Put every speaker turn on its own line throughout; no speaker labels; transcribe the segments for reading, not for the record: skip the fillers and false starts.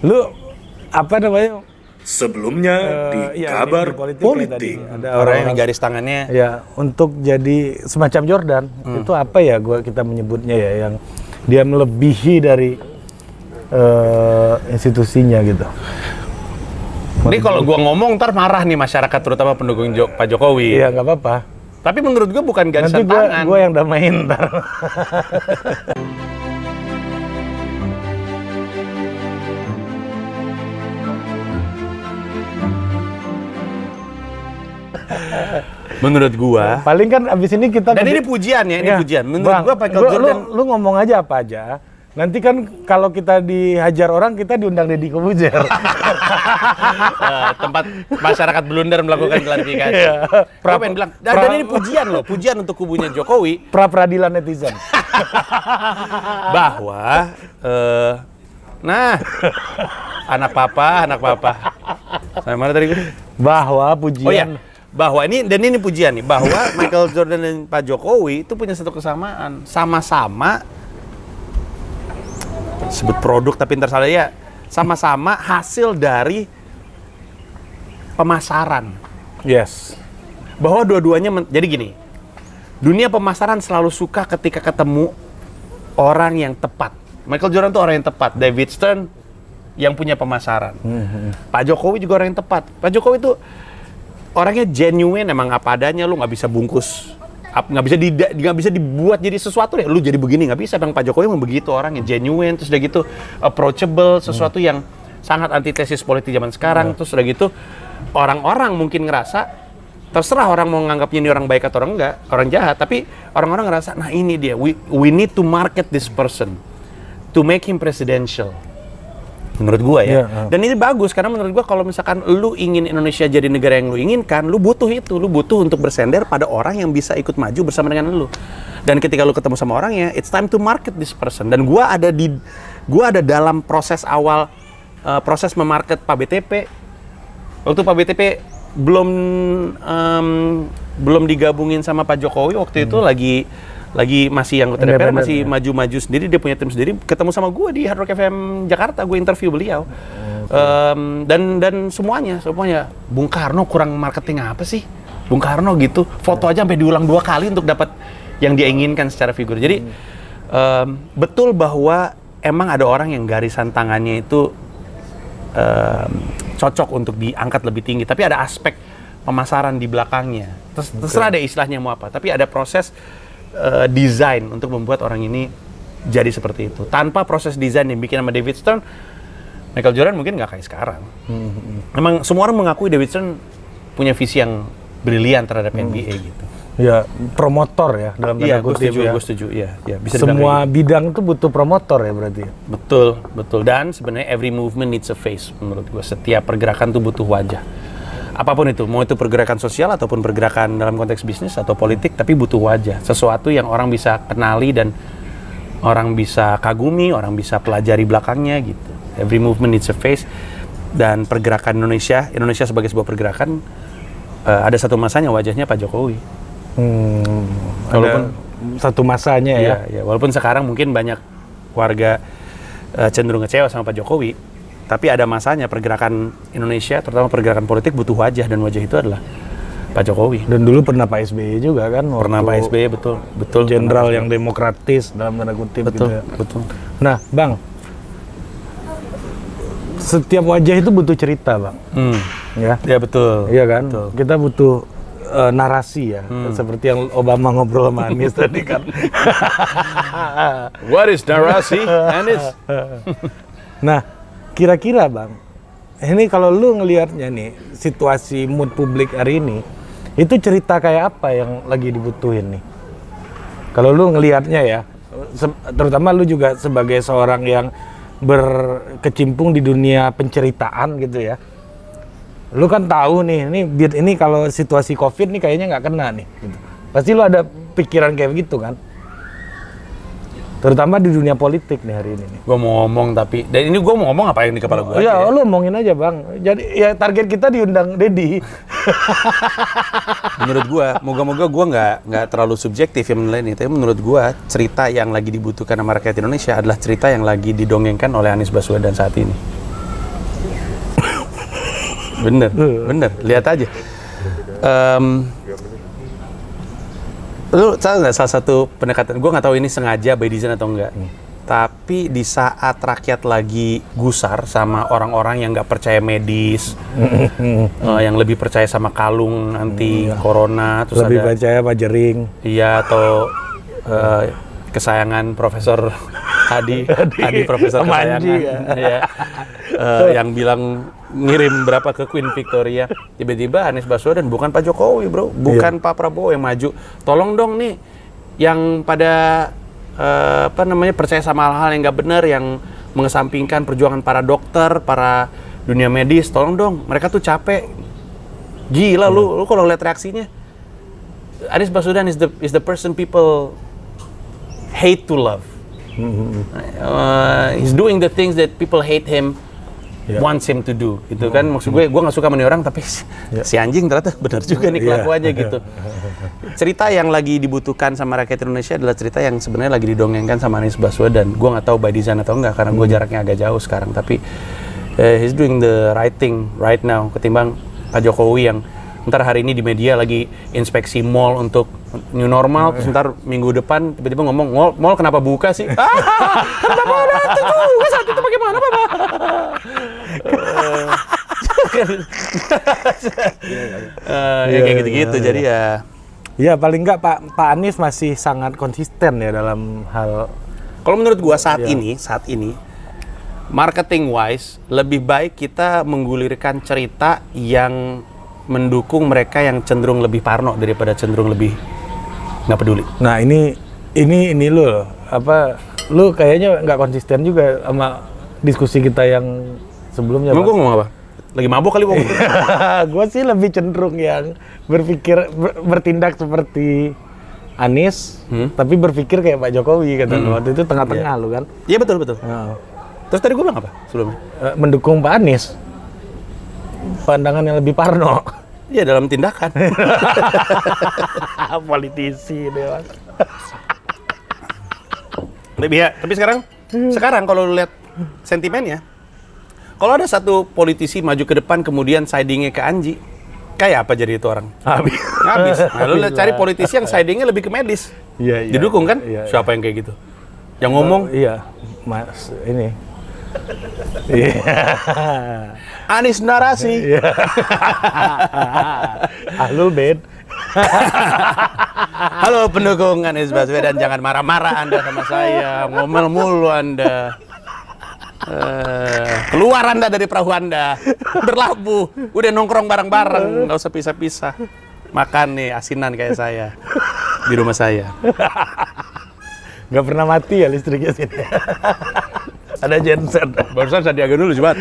Lu apa namanya?
Sebelumnya di kabar
di
politik.
Ada
Orang yang di garis tangannya.
ya untuk jadi semacam Jordan. Itu apa ya kita menyebutnya ya, yang dia melebihi dari institusinya gitu.
Ini kalau gua ngomong ntar marah nih masyarakat, terutama pendukung Pak Jokowi.
Iya, nggak apa-apa.
Tapi menurut gua bukan garisan
Nanti
tangan.
gue yang damain ntar.
Menurut gua.
Paling kan abis ini kita
Dan ini pujian ya, ini
Ya,
pujian. Menurut
Bang,
gua Michael Jordan.
Lu ngomong aja apa aja. Nanti kan kalau kita dihajar orang, kita diundang Deddy Corbuzier.
Tempat masyarakat blunder melakukan klarifikasi.
Iya.
Gua pengen bilang, dan ini pujian loh, pujian untuk kubunya Jokowi.
Pra-peradilan netizen.
Bahwa, anak papa. Sampai mana tadi gue?
Bahwa pujian.
Oh iya, bahwa ini pujian nih, bahwa Michael Jordan dan Pak Jokowi itu punya satu kesamaan, sama-sama sebut produk tapi ntar salah ya, sama-sama hasil dari pemasaran.
Yes.
Bahwa dua-duanya jadi gini, dunia pemasaran selalu suka ketika ketemu orang yang tepat. Michael Jordan tuh orang yang tepat, David Stern yang punya pemasaran. Pak Jokowi juga orang yang tepat. Pak Jokowi tuh orangnya genuine, emang apa adanya, lu nggak bisa bungkus, nggak bisa dibuat jadi sesuatu deh. Lu jadi begini nggak bisa. Bang Pak Jokowi emang begitu, orang yang genuine, terus udah gitu approachable, sesuatu yang sangat antitesis politik zaman sekarang. Terus udah gitu orang-orang mungkin ngerasa, terserah orang mau nganggapnya ini orang baik atau orang enggak, orang jahat, tapi orang-orang ngerasa, nah ini dia, we need to market this person to make him presidential. Menurut gua ya. Dan ini bagus karena menurut gua kalau misalkan lu ingin Indonesia jadi negara yang lu inginkan, lu butuh itu, lu butuh untuk bersender pada orang yang bisa ikut maju bersama dengan lu. Dan ketika lu ketemu sama orangnya, it's time to market this person. Dan gua ada dalam proses awal proses memarket Pak BTP. Waktu Pak BTP belum digabungin sama Pak Jokowi, waktu itu lagi masih anggota DPR, masih maju-maju sendiri, dia punya tim sendiri, ketemu sama gue di Hard Rock FM Jakarta, gue interview beliau. Dan semuanya Bung Karno kurang marketing apa sih? Bung Karno gitu, foto aja sampai diulang 2 kali untuk dapat yang dia inginkan secara figur. Jadi betul bahwa emang ada orang yang garisan tangannya itu cocok untuk diangkat lebih tinggi, tapi ada aspek pemasaran di belakangnya. Terserah ada istilahnya mau apa, tapi ada proses desain untuk membuat orang ini jadi seperti itu. Tanpa proses desain yang bikin sama David Stern, Michael Jordan mungkin nggak kayak sekarang. Memang semua orang mengakui David Stern punya visi yang brilian terhadap NBA gitu.
Ya, promotor ya dalam tanda kutip ya.
Gue setuju. Iya, bisa
semua bidang tuh butuh promotor ya berarti.
Betul. Dan sebenarnya every movement needs a face menurut gue. Setiap pergerakan tuh butuh wajah. Apapun itu, mau itu pergerakan sosial ataupun pergerakan dalam konteks bisnis atau politik, tapi butuh wajah. Sesuatu yang orang bisa kenali dan orang bisa kagumi, orang bisa pelajari belakangnya gitu. Every movement needs a face. Dan pergerakan Indonesia sebagai sebuah pergerakan, ada satu masanya wajahnya Pak Jokowi.
Walaupun satu masanya ya.
Walaupun sekarang mungkin banyak warga cenderung kecewa sama Pak Jokowi, tapi ada masanya pergerakan Indonesia, terutama pergerakan politik, butuh wajah, dan wajah itu adalah Pak Jokowi.
Dan dulu pernah Pak SBY juga kan?
Pernah Pak SBY, betul.
Jenderal yang demokratis dalam tanda kutip gitu.
Betul.
Nah, Bang, setiap wajah itu butuh cerita, Bang.
Ya betul.
Iya kan?
Betul.
Kita butuh narasi ya, seperti yang Obama ngobrol sama Anies tadi kan.
What is narasi, Anies?
Nah, kira-kira Bang, ini kalau lu ngelihatnya nih, situasi mood publik hari ini, itu cerita kayak apa yang lagi dibutuhin nih? Kalau lu ngelihatnya ya, terutama lu juga sebagai seorang yang berkecimpung di dunia penceritaan gitu ya. Lu kan tahu nih, ini kalau situasi COVID nih kayaknya nggak kena nih. Gitu. Pasti lu ada pikiran kayak begitu kan? Terutama di dunia politik nih hari ini nih.
Gue mau ngomong tapi, dan ini gue mau ngomong apa yang di kepala gue
Iya,
aja.
lu omongin aja Bang. Jadi ya target kita diundang Deddy.
Menurut gue, moga-moga gue nggak terlalu subjektif yang menilai ini. Tapi menurut gue, cerita yang lagi dibutuhkan sama rakyat Indonesia adalah cerita yang lagi didongengkan oleh Anies Baswedan saat ini. Bener. Lihat aja. Lu tahu nggak salah satu pendekatan? Gue nggak tahu ini sengaja by design atau enggak. Tapi di saat rakyat lagi gusar sama orang-orang yang nggak percaya medis, yang lebih percaya sama kalung anti corona, terus
lebih
ada
percaya Pak Jering.
iya atau kesayangan Profesor Hadi Profesor
Manji,
kesayangan, ya. Yang bilang ngirim berapa ke Queen Victoria, tiba-tiba Anies Baswedan bukan Pak Jokowi bro, bukan Pak Prabowo yang maju, tolong dong nih yang pada percaya sama hal-hal yang nggak benar, yang mengesampingkan perjuangan para dokter, para dunia medis, tolong dong, mereka tuh capek. Gila lu kalau lihat reaksinya, Anies Baswedan is the person people hate to love. He's doing the things that people hate him wants him to do, gitu kan. Maksud gue nggak suka sama orang, tapi si anjing ternyata benar juga nih kelakuannya gitu. Cerita yang lagi dibutuhkan sama rakyat Indonesia adalah cerita yang sebenarnya lagi didongengkan sama Anies Baswedan. Gue nggak tahu by design atau enggak, karena gue jaraknya agak jauh sekarang, tapi he's doing the right thing right now, ketimbang Pak Jokowi yang ntar hari ini di media lagi inspeksi mall untuk new normal, terus ntar minggu depan tiba-tiba ngomong mall kenapa buka sih? Kenapa ada itu juga saat itu bagaimana Bapak? Ya kayak gitu-gitu, jadi ya.
Ya paling nggak Pak Anies masih sangat konsisten ya dalam hal.
Kalau menurut gua saat ini marketing wise lebih baik kita menggulirkan cerita yang mendukung mereka yang cenderung lebih parno daripada cenderung lebih nggak peduli.
Nah ini lu kayaknya nggak konsisten juga sama diskusi kita yang sebelumnya.
Emang gua ngomong apa? Lagi mabuk kali ngomong.
Gue sih lebih cenderung yang bertindak seperti Anies, tapi berpikir kayak Pak Jokowi kata lu. Waktu itu tengah-tengah lu kan.
Iya betul.
Oh.
Terus tadi gue bilang apa sebelumnya?
Mendukung Pak Anies. Pandangan yang lebih parno.
Iya dalam tindakan.
Politisi deh mas.
Tapi sekarang kalau lu lihat sentimennya, kalau ada satu politisi maju ke depan kemudian sidingnya ke Anji, kayak apa jadi itu orang? Habis. Nah, lu lihat cari politisi yang sidingnya lebih ke medis.
Iya.
Didukung kan?
Iya.
Siapa yang kayak gitu? Yang ngomong?
Iya, Mas ini. Iya.
Anies narasi.
Ahlul bed.
Halo pendukung Anies Baswedan, jangan marah-marah Anda sama saya, ngomel mulu Anda. Keluar Anda dari perahu Anda, berlabuh, udah nongkrong bareng-bareng, nggak usah pisah-pisah. Makan nih asinan kayak saya di rumah saya.
Nggak pernah mati ya listriknya sini. Ada genset.
Barusan Sandiaga dulu coba.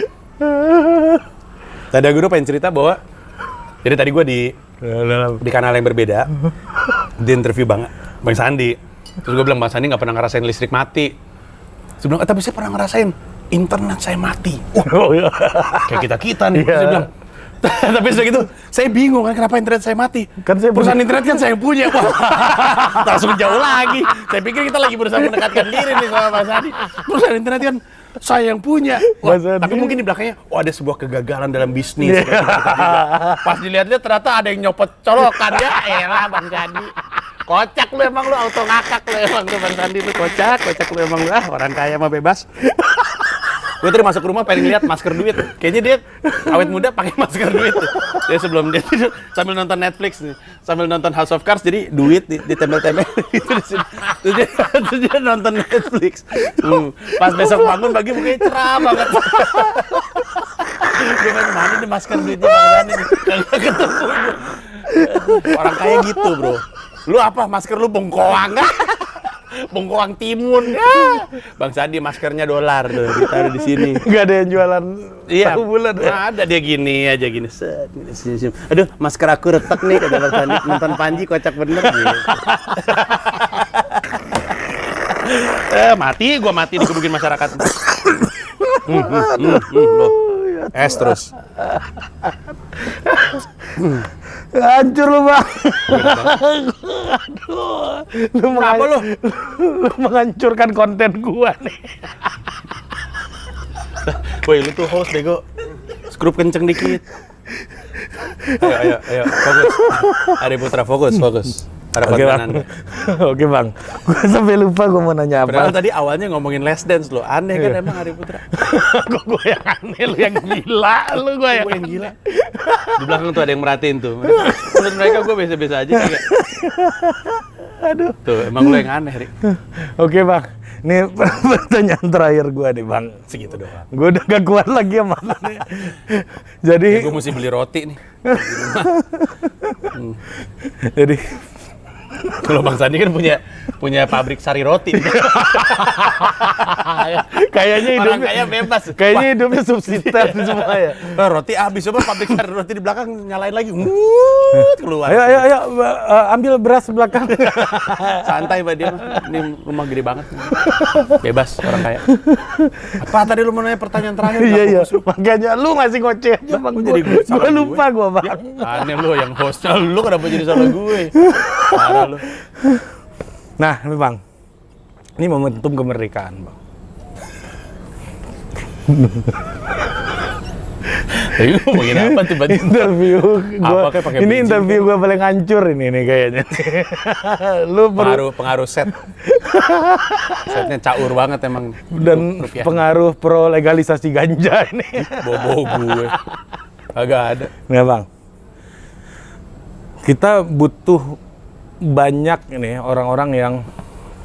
Sandiaga dulu pengen cerita bahwa, jadi tadi gue di kanal yang berbeda, di interview Bang Sandi. Terus gue bilang Bang Sandi nggak pernah ngerasain listrik mati. Terus bilang, tapi saya pernah ngerasain internet saya mati. Kayak kita nih. Saya bilang, tapi sudah gitu, saya bingung kan kenapa internet saya mati.
Kan saya
perusahaan internet kan saya yang punya. Wah, langsung jauh lagi. Saya pikir kita lagi berusaha mendekatkan diri nih sama Mas Adi. Perusahaan internet kan saya yang punya. Wah, tapi mungkin di belakangnya, ada sebuah kegagalan dalam bisnis. Pas dilihat-lihat ternyata ada yang nyopot colokan ya. Elah Bang Sandi. Kocak lu emang, lu auto ngakak lu emang tuh Bang Sandi tuh kocak lu emang lu. Orang kaya mah bebas. Gue tadi masuk rumah pengen lihat masker duit. Kayaknya dia awet muda pakai masker duit. Dia sebelum dia tidur sambil nonton Netflix nih, sambil nonton House of Cards, jadi duit ditempel-tempel gitu di sini. Terus dia nonton Netflix. Pas besok bangun pagi mukanya cerah banget. Gue pengen mana nih masker duitnya Bang Sandi nih. Kagak ketemu. Orang kaya gitu, Bro. Lu apa masker lu bengkoang? Bengkoang timun. Ya. Bang Sandi maskernya dolar tuh, ditaruh di sini.
Nggak ada yang jualan
tahu
bulan.
Nah, ada dia gini aja gini. Set, gini. Aduh, masker aku retak nih kata Bang Sandi. Nonton Panji kocak bener gitu. Gua mati dikebukin masyarakat. Loh. Es terus.
Hancur lu Bang. Aduh. Lu menghancurkan konten gua nih.
Woi, lu tuh host bego. Skrup kenceng dikit. Ayo, fokus. Ari Putra, fokus. Ada
Oke bang,
Anda.
oke bang. Gue sampai lupa gue mau nanya
Padahal
apa.
tadi awalnya ngomongin Les Dance lo, aneh kan emang Ari Putra.
Kok gue yang aneh, lu yang gila, lu gue yang
Gue yang gila. Di belakang tuh ada yang merhatiin tuh. Menurut mereka gue biasa-biasa aja kayak.
Aduh.
Tuh, emang lo yang aneh, Rik.
Oke bang, ini pertanyaan terakhir gue nih bang.
Segitu doang.
Gue udah gak kuat lagi sama lu nih. Jadi,
Gue mesti beli roti nih.
jadi
Kalau Bang Sandi kan punya pabrik sari roti.
kayaknya
Orang
hidupnya
kaya bebas.
kayaknya hidupnya subsisten semua ya.
Roti habis, coba pabrik sari roti di belakang nyalain lagi. Keluar.
Ayo, ambil beras belakang.
Santai Mbak dia mah. Ini rumah gede banget. Bebas orang kaya. Apa tadi lu mau nanya pertanyaan terakhir?
Iya, makanya lu ngasih ngoceh aja bang.
jadi salah
Gue lupa gue bang.
Ya, aneh lu yang hostnya, lu kenapa jadi salah gue? Parah lu.
Nah, ini bang, ini momentum kemerdekaan bang.
Tadi lu ngomongin apa tiba-tiba?
Interview gua,
Apa, kayak pakai
ini
bridging
interview gue paling hancur ini nih kayaknya. Lu
Pengaruh set. Setnya caur banget emang.
dan
Rupiah.
pengaruh pro legalisasi ganja ini.
Bobo gue. Agak ada.
Nah bang, kita butuh banyak ini orang-orang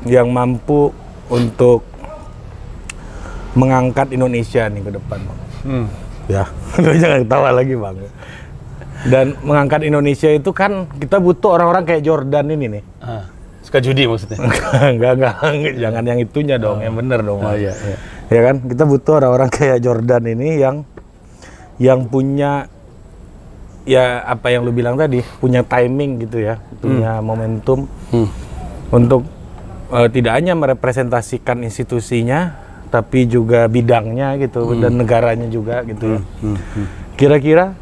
yang mampu untuk mengangkat Indonesia nih ke depan bang. Ya, lu jangan ketawa lagi bang. Dan mengangkat Indonesia itu kan kita butuh orang-orang kayak Jordan ini nih.
Suka judi maksudnya?
Enggak, jangan yang itunya dong, yang bener dong.
Oh
Bang.
iya.
Ya kan, kita butuh orang-orang kayak Jordan ini yang punya ya apa yang lu bilang tadi, punya timing gitu ya, punya momentum untuk tidak hanya merepresentasikan institusinya, tapi juga bidangnya gitu dan negaranya juga gitu ya. Kira-kira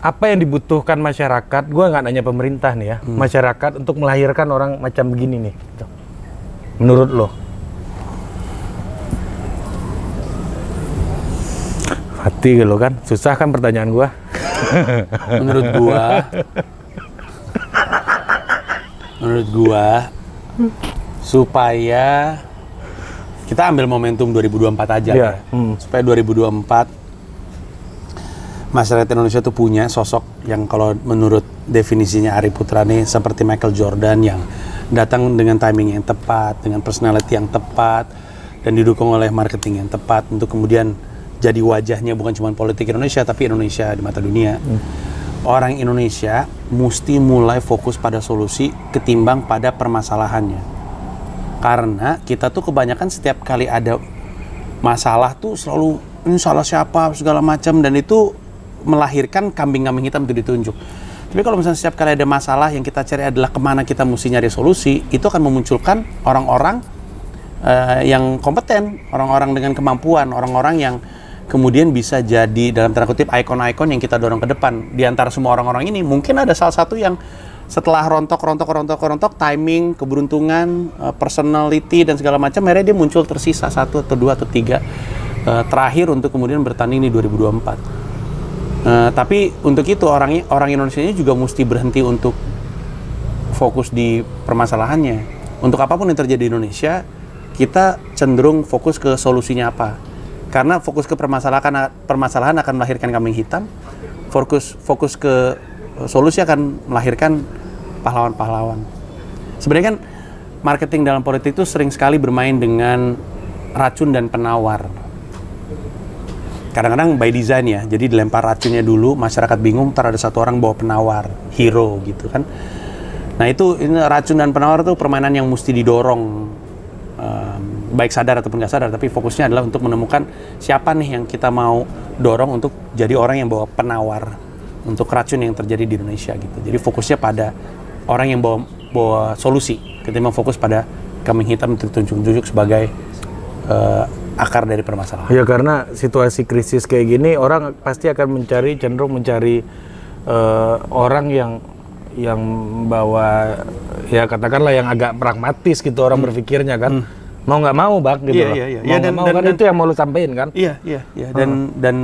apa yang dibutuhkan masyarakat? Gua nggak nanya pemerintah nih ya, masyarakat untuk melahirkan orang macam begini nih. Gitu. Menurut lo? Hati lo kan, susah kan pertanyaan gua.
Menurut gua supaya kita ambil momentum 2024 aja
Iya,
ya. Supaya 2024 masyarakat Indonesia tuh punya sosok yang kalau menurut definisinya Ari Putra nih seperti Michael Jordan yang datang dengan timing yang tepat, dengan personality yang tepat dan didukung oleh marketing yang tepat untuk kemudian jadi wajahnya bukan cuma politik Indonesia tapi Indonesia di mata dunia. Orang Indonesia mesti mulai fokus pada solusi ketimbang pada permasalahannya. Karena kita tuh kebanyakan setiap kali ada masalah tuh selalu ini salah siapa segala macam dan itu melahirkan kambing-kambing hitam itu ditunjuk. Tapi kalau misalnya setiap kali ada masalah yang kita cari adalah kemana kita mesti nyari solusi, itu akan memunculkan orang-orang yang kompeten, orang-orang dengan kemampuan, orang-orang yang kemudian bisa jadi dalam tanda kutip ikon-ikon yang kita dorong ke depan. Di antara semua orang-orang ini mungkin ada salah satu yang setelah rontok, timing, keberuntungan, personality dan segala macam, akhirnya dia muncul tersisa 1 atau 2 atau 3 terakhir untuk kemudian bertanding di 2024. Tapi untuk itu orang Indonesia ini juga mesti berhenti untuk fokus di permasalahannya. Untuk apapun yang terjadi di Indonesia, kita cenderung fokus ke solusinya apa. Karena fokus ke permasalahan akan melahirkan kambing hitam, fokus ke solusi akan melahirkan pahlawan-pahlawan. Sebenarnya kan marketing dalam politik itu sering sekali bermain dengan racun dan penawar. Kadang-kadang by design ya, jadi dilempar racunnya dulu, masyarakat bingung, ntar ada satu orang bawa penawar, hero gitu kan. Nah ini racun dan penawar itu permainan yang mesti didorong, baik sadar ataupun nggak sadar, tapi fokusnya adalah untuk menemukan siapa nih yang kita mau dorong untuk jadi orang yang bawa penawar untuk racun yang terjadi di Indonesia gitu. Jadi fokusnya pada orang yang bawa solusi, ketimbang fokus pada kambing hitam ditunjuk sebagai akar dari permasalahan.
Ya karena situasi krisis kayak gini, orang pasti akan cenderung mencari orang yang bawa ya katakanlah yang agak pragmatis gitu orang berpikirnya kan. Mau nggak mau bang gitu loh.
Iya.
Mau nggak mau kan itu yang mau lu sampein kan.
Iya. Dan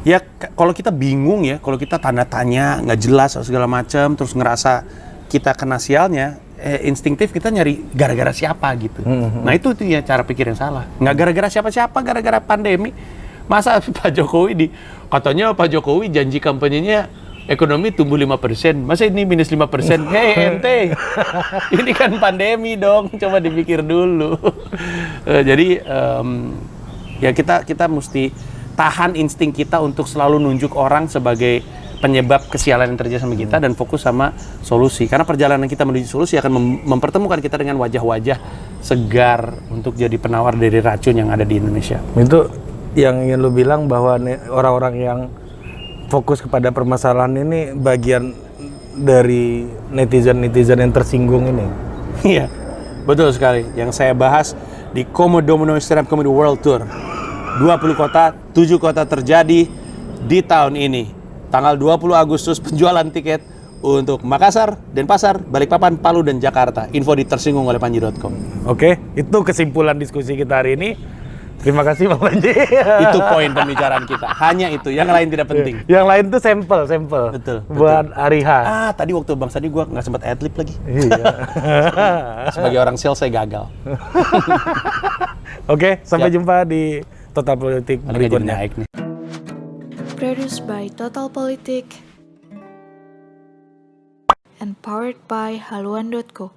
Ya kalau kita bingung ya, kalau kita tanda tanya, nggak jelas segala macam, terus ngerasa kita kena sialnya, instingtif kita nyari gara-gara siapa gitu. Nah itu ya cara pikir yang salah. Nggak gara-gara siapa-siapa, gara-gara pandemi. Masa Pak Jokowi katanya Pak Jokowi janji kampanyenya ekonomi tumbuh 5%. Masa ini minus 5%? Hei ente, ini kan pandemi dong. Coba dipikir dulu. Jadi ya kita mesti tahan insting kita untuk selalu nunjuk orang sebagai penyebab kesialan yang terjadi sama kita dan fokus sama solusi. Karena perjalanan kita menuju solusi akan mempertemukan kita dengan wajah-wajah segar untuk jadi penawar dari racun yang ada di Indonesia.
Itu yang ingin lu bilang bahwa orang-orang yang fokus kepada permasalahan ini bagian dari netizen-netizen yang tersinggung ini.
Iya, betul sekali. Yang saya bahas di Como Domino Stand Up Comedy World Tour. 20 kota, 7 kota terjadi di tahun ini. Tanggal 20 Agustus penjualan tiket untuk Makassar, Denpasar, Balikpapan, Palu, dan Jakarta. Info di tersinggungolepanji.com.
Oke, itu kesimpulan diskusi kita hari ini. Terima kasih Bang Panji.
Itu poin pembicaraan kita. Hanya itu, yang lain tidak penting.
Yang lain tuh sampel.
Betul.
Buat hari H.
Tadi waktu Bang Sandi gue nggak sempat adlib lagi.
Iya.
Sebagai orang sales saya gagal.
Oke, sampai jumpa di Total Politik berikutnya.
Produced by Total Politik and powered by haluan.co.